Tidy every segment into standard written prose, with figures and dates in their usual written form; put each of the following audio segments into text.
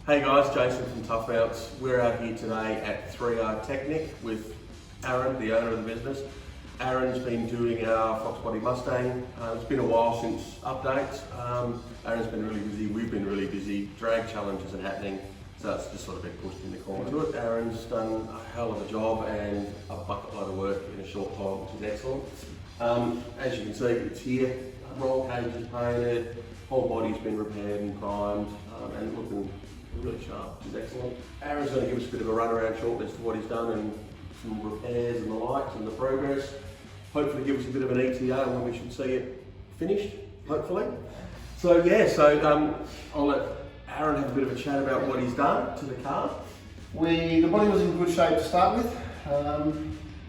Hey guys, Jason from Tuff. We're out here today at 3R Technic with Aaron, the owner of the business. Aaron's been doing our Foxbody Mustang. It's been a while since updates. Aaron's been really busy, we've been really busy. Drag challenges are happening, so it's just sort of been pushed in the corner to it. Aaron's done a hell of a job and a bucket load of work in a short time, which is excellent. As you can see, it's here. Roll cage is painted, whole body's been repaired and primed, and looking really sharp, which is excellent. Aaron's going to give us a bit of a run around shortly as to what he's done and some repairs and the likes and the progress. Hopefully give us a bit of an ETA when we should see it finished, hopefully. So yeah, I'll let Aaron have a bit of a chat about what he's done to the car. The body was in good shape to start with.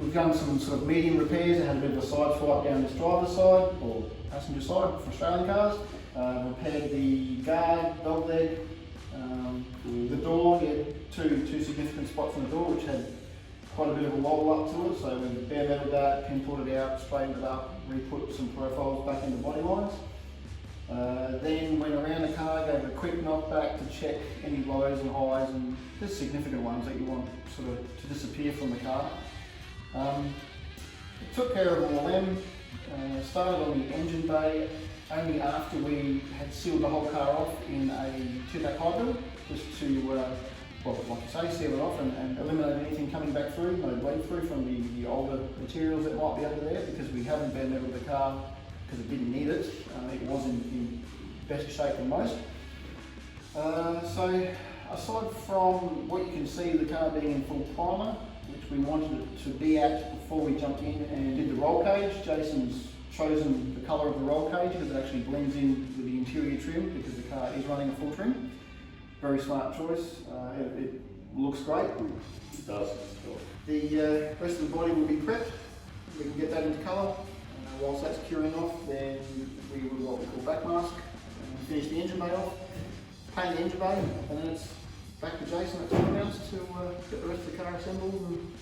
We've done some sort of medium repairs. It had a bit of a side swipe down this driver's side or passenger side for Australian cars. Repaired the guard, dog leg, the door. We had two significant spots on the door which had quite a bit of a wobble up to it, so we bare metaled that, pinpointed it out, straightened it up, re-put some profiles back in the body lines. Then went around the car, gave it a quick knock back to check any lows and highs and just significant ones that you want sort of to disappear from the car. It took care of all of them, started on the engine bay only after we had sealed the whole car off in a two-back hybrid, just to, well, like I say, seal it off and eliminate anything coming back through, no bleed through from the older materials that might be under there, because we haven't bare metaled the car because it didn't need it. It was in better shape than most. So aside from what you can see, the car being in full primer, which we wanted it to be at before we jumped in and did the roll cage. Jason's chosen the colour of the roll cage because it actually blends in with the interior trim, because the car is running a full trim. Very smart choice. It looks great. It does. The rest of the body will be prepped. We can get that into colour. Whilst that's curing off, then we will what we call back mask. Finish the engine bay off, paint the engine bay, and then it's back to Jason at 2 ounce to get the rest of the car assembled and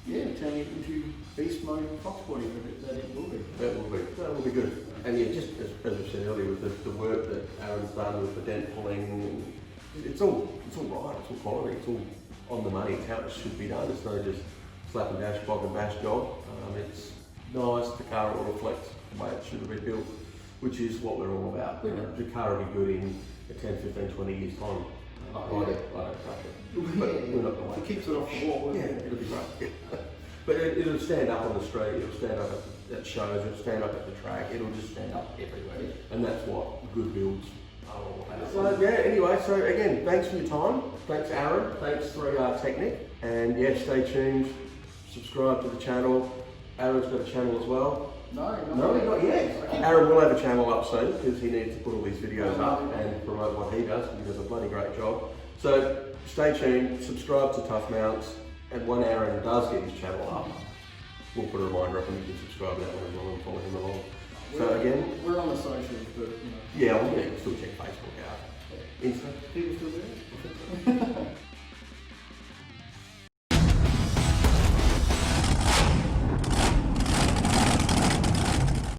yeah, turn it into beast mode Foxbody that it will be. That will be good. And yeah, just as I said earlier, with the work that Aaron's done with the dent pulling, it's all right, it's all quality, it's all on the money, it's how it should be done. It's not just slap and dash, bog and bash job. It's nice, the car will reflect the way it should have been built, which is what we're all about. You know, the car will be good in 10, 15, 20 years time. I don't touch it. But we're not going to. It keeps it off the wall. Yeah, it'll be great. But it'll stand up on the street, it'll stand up at shows, it'll stand up at the track, it'll just stand up everywhere. And that's what good builds are all about. So yeah, anyway, so again, thanks for your time. Thanks Aaron, thanks 3R Technic. And yeah, stay tuned, subscribe to the channel. Aaron's got a channel as well. No, not yet. Aaron will have a channel up soon because he needs to put all these videos up and promote what he does, because he does a bloody great job. So stay tuned, subscribe to Tuff Mounts, and when Aaron does get his channel up, we'll put a reminder up and you can subscribe to that one as well and follow him along. So again, we're on the socials, but yeah, we'll still check Facebook out. Insta. People still do it?